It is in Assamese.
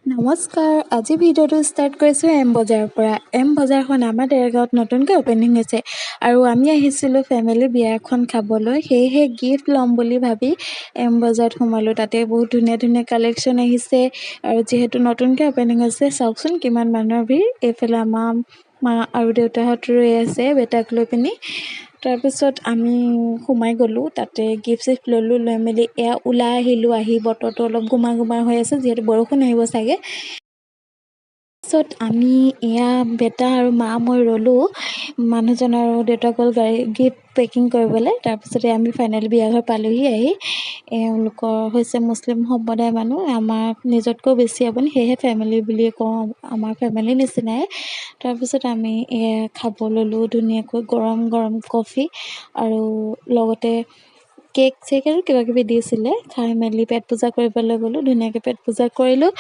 নমস্কাৰ, আজি ভিডিঅ'টো ষ্টাৰ্ট কৰিছোঁ এম বজাৰৰ পৰা। এম বজাৰখন আমাৰ দেৰগাঁৱত নতুনকৈ অপেনিং হৈছে আৰু আমি আহিছিলোঁ ফেমিলি বিয়া এখন খাবলৈ। সেয়েহে গিফ্ট ল'ম বুলি ভাবি এম বজাৰত সোমালোঁ। তাতে বহুত ধুনীয়া ধুনীয়া কালেকশ্যন আহিছে আৰু যিহেতু নতুনকৈ অপেনিং হৈছে, চাওকচোন কিমান মানুহৰ ভিৰ। এইফালে আমাৰ মা আৰু দেউতাহঁত ৰৈ আছে বেটাক লৈ পিনি। তাৰপিছত আমি সোমাই গ'লোঁ, তাতে গিফ্ট চিফ্ট ল'লোঁ। লৈ মেলি এয়া ওলাই আহিলোঁ। আহি বতৰটো অলপ গোমা গোমা হৈ আছে, যিহেতু বৰষুণ আহিব চাগে। তাৰপিছত আমি এয়া বেটা আৰু মা মই ৰ'লোঁ। মানুহজন আৰু দেউতাক গ'ল গাড়ী গিফ্ট পেকিং কৰিবলৈ। তাৰপিছতে আমি ফাইনেলি বিয়াঘৰ পালোঁহি আহি। এওঁলোকৰ হৈছে মুছলিম সম্প্ৰদায়ৰ মানুহ, আমাৰ নিজতকৈ বেছি আপুনি, সেয়েহে ফেমিলি বুলিয়ে কওঁ, আমাৰ ফেমিলি নিচিনাই। তাৰপিছত আমি খাব ল'লোঁ ধুনীয়াকৈ, গৰম গৰম কফি আৰু লগতে কেক চেক আৰু কিবাকিবি দিছিলে। খাই মেলি পেট পূজা কৰিবলৈ গ'লোঁ, ধুনীয়াকৈ পেট পূজা কৰিলোঁ।